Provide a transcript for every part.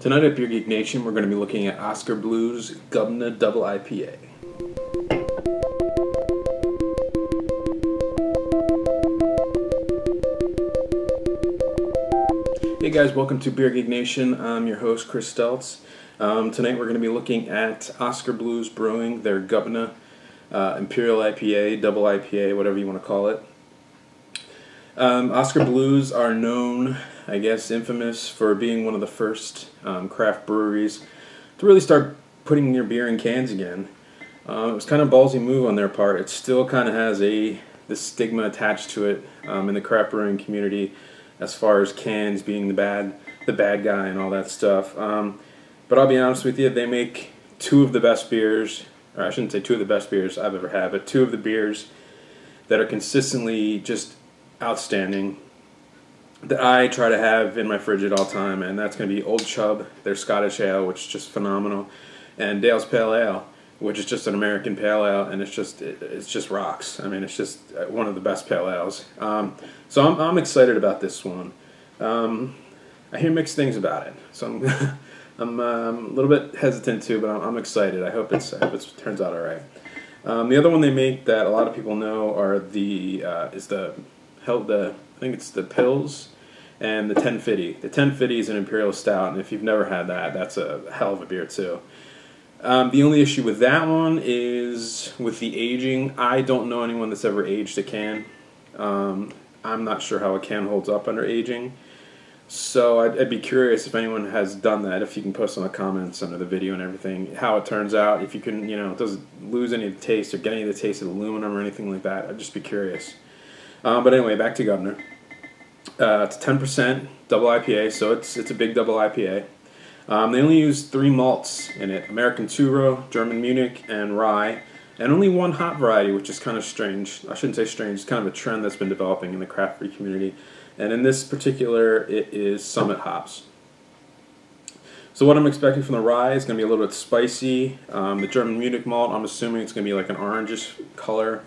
Tonight at Beer Geek Nation, we're going to be looking at Oskar Blues Gubna IPA. Hey guys, welcome to Beer Geek Nation. I'm your host, Chris Steltz. Tonight we're going to be looking at Oskar Blues Brewing, their Gubna Imperial IPA, double IPA, whatever you want to call it. Oskar Blues are known, I guess, infamous for being one of the first craft breweries to really start putting their beer in cans again. It was kind of a ballsy move on their part. It still kind of has this stigma attached to it in the craft brewing community, as far as cans being the bad guy and all that stuff. But I'll be honest with you, they make two of the best beers, or I shouldn't say two of the best beers I've ever had, but two of the beers that are consistently just outstanding that I try to have in my fridge at all time, and that's going to be Old Chub, their Scottish Ale, which is just phenomenal, and Dale's Pale Ale, which is just an American pale ale, and it just rocks. I mean, it's just one of the best pale ales. So I'm excited about this one. I hear mixed things about it, so I'm a little bit hesitant too, but I'm excited. I hope it turns out all right. The other one they make that a lot of people know are I think it's the Pils and the 1050. The 1050 is an Imperial Stout, and if you've never had that, that's a hell of a beer too. The only issue with that one is with the aging. I don't know anyone that's ever aged a can. I'm not sure how a can holds up under aging. So I'd be curious if anyone has done that, if you can post in the comments under the video and everything, how it turns out, if you can, does it lose any of the taste or get any of the taste of aluminum or anything like that. I'd just be curious. But anyway, back to Gubna. It's 10% double IPA, so it's a big double IPA. They only use 3 malts in it: American Two-Row, German Munich, and rye, and only one hop variety, which is kind of strange. I shouldn't say strange, it's kind of a trend that's been developing in the craft beer community. And in this particular, it is Summit hops. So what I'm expecting from the rye is going to be a little bit spicy. The German Munich malt, I'm assuming it's going to be like an orangish color.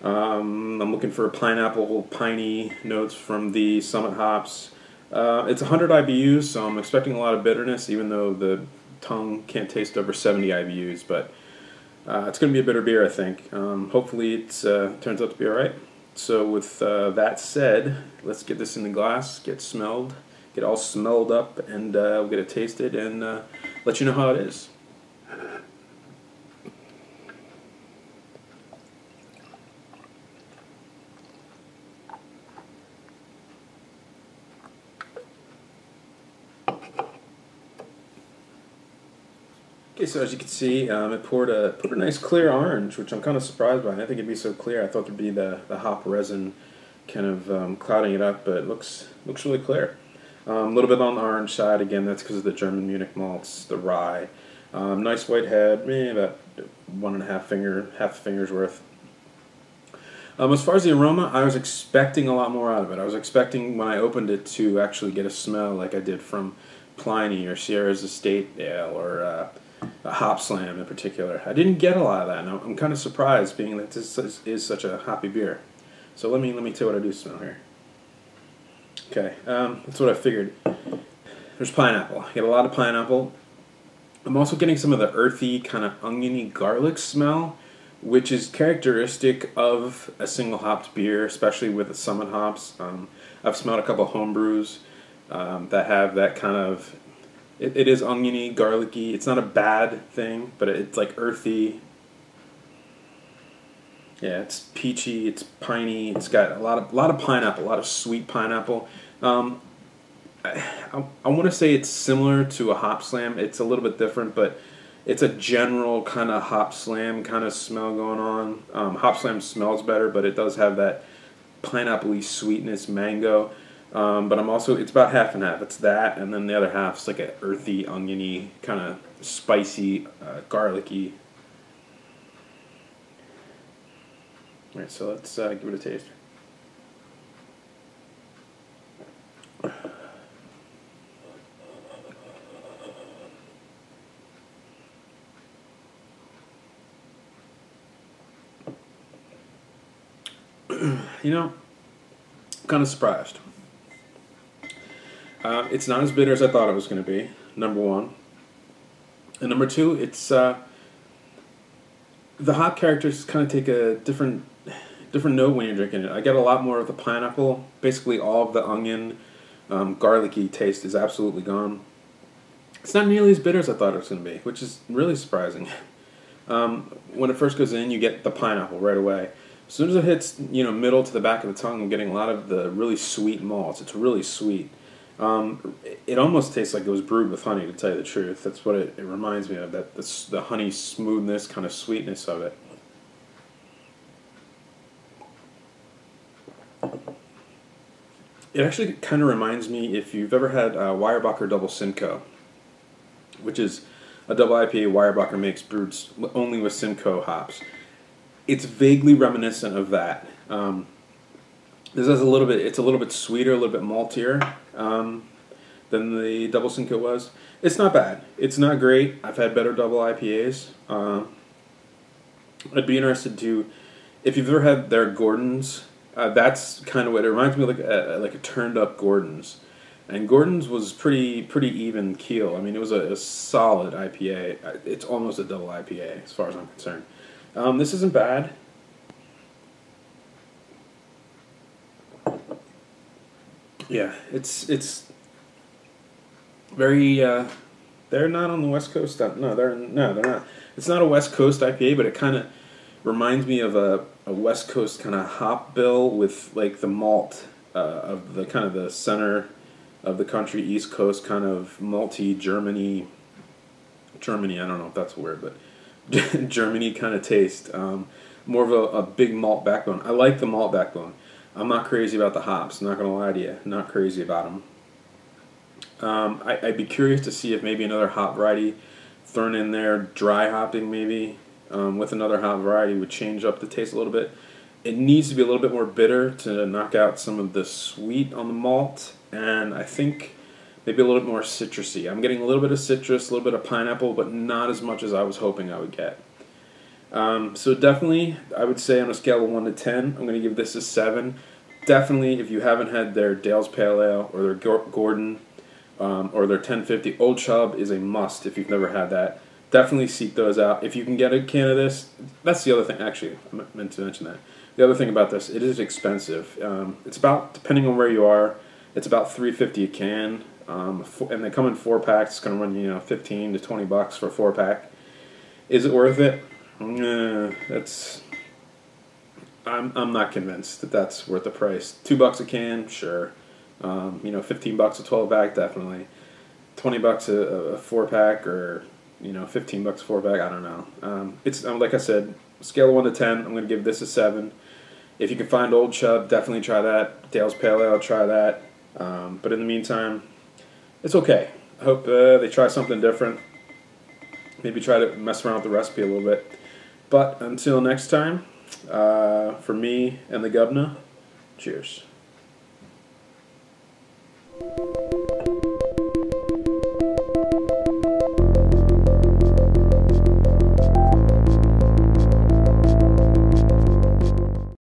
I'm looking for pineapple, piney notes from the Summit hops. It's 100 IBUs, so I'm expecting a lot of bitterness, even though the tongue can't taste over 70 IBUs. But it's going to be a bitter beer, I think. Hopefully it turns out to be alright. So with that said, let's get this in the glass, get all smelled up, and we'll get it tasted and let you know how it is. Okay, so as you can see, it poured a nice clear orange, which I'm kind of surprised by. I didn't think it'd be so clear. I thought there'd be the hop resin kind of clouding it up, but it looks really clear. A little bit on the orange side. Again, that's because of the German Munich malts, the rye. Nice white head, maybe about half the finger's worth. As far as the aroma, I was expecting a lot more out of it. I was expecting when I opened it to actually get a smell like I did from Pliny or Sierra's Estate Ale or a Hop Slam in particular. I didn't get a lot of that, and I'm kind of surprised, being that this is such a hoppy beer. So let me tell you what I do smell here. Okay, that's what I figured. There's pineapple. I get a lot of pineapple. I'm also getting some of the earthy, kind of oniony garlic smell, which is characteristic of a single hopped beer, especially with the Summit hops. I've smelled a couple home brews that have that kind of. It is oniony, garlicky. It's not a bad thing, but it's like earthy. Yeah, it's peachy. It's piney. It's got a lot of pineapple, a lot of sweet pineapple. I want to say it's similar to a Hop Slam. It's a little bit different, but it's a general kind of Hop Slam kind of smell going on. Hop Slam smells better, but it does have that pineapple-y sweetness, mango. But it's about half and half. It's that, and then the other half's like an earthy, oniony, kind of spicy, garlicky. Alright, so let's give it a taste. I'm kind of surprised. It's not as bitter as I thought it was going to be. number one. And number two, it's the hop characters kind of take a different note when you're drinking it. I get a lot more of the pineapple. Basically, all of the onion, garlicky taste is absolutely gone. It's not nearly as bitter as I thought it was going to be, which is really surprising. When it first goes in, you get the pineapple right away. As soon as it hits, middle to the back of the tongue, I'm getting a lot of the really sweet malts. It's really sweet. It almost tastes like it was brewed with honey, to tell you the truth. That's what it reminds me of, the honey smoothness, kind of sweetness of it. It actually kind of reminds me, if you've ever had Weyerbacher Double Simcoe, which is a double IPA Weyerbacher makes brewed only with Simcoe hops. It's vaguely reminiscent of that. This is it's a little bit sweeter, a little bit maltier than the Double Simcoe was. It's not bad. It's not great. I've had better double IPAs. I'd be interested to, if you've ever had their Gordon's, that's kind of what it reminds me of, like a turned up Gordon's. And Gordon's was pretty even keel. I mean, it was a solid IPA. It's almost a double IPA as far as I'm concerned. This isn't bad. Yeah, it's very. They're not on the West Coast. No, they're not. It's not a West Coast IPA, but it kind of reminds me of a West Coast kind of hop bill with like the malt of the kind of the center of the country, East Coast, kind of malty Germany, I don't know if that's a word, but Germany kind of taste. More of a big malt backbone. I like the malt backbone. I'm not crazy about the hops, not going to lie to you. Not crazy about them. I'd be curious to see if maybe another hop variety thrown in there, dry hopping maybe, with another hop variety would change up the taste a little bit. It needs to be a little bit more bitter to knock out some of the sweet on the malt, and I think maybe a little bit more citrusy. I'm getting a little bit of citrus, a little bit of pineapple, but not as much as I was hoping I would get. So definitely, I would say on a scale of 1 to 10, I'm going to give this a 7. Definitely, if you haven't had their Dale's Pale Ale or their Gordon or their 1050, Old Chub is a must if you've never had that. Definitely seek those out. If you can get a can of this, that's the other thing. Actually, I meant to mention that. The other thing about this, it is expensive. It's about, depending on where you are, it's about $3.50 a can, and they come in 4-packs. It's going to run you 15 to 20 bucks for a 4-pack. Is it worth it? I'm not convinced that that's worth the price. $2 a can, sure. 15 bucks a 12-pack, definitely. 20 bucks a 4-pack, or 15 bucks a 4-pack. I don't know. It's like I said, scale of 1 to 10. I'm going to give this a 7. If you can find Old Chub, definitely try that. Dale's Pale Ale, try that. But in the meantime, it's okay. I hope they try something different. Maybe try to mess around with the recipe a little bit. But until next time, for me and the Gubna, cheers.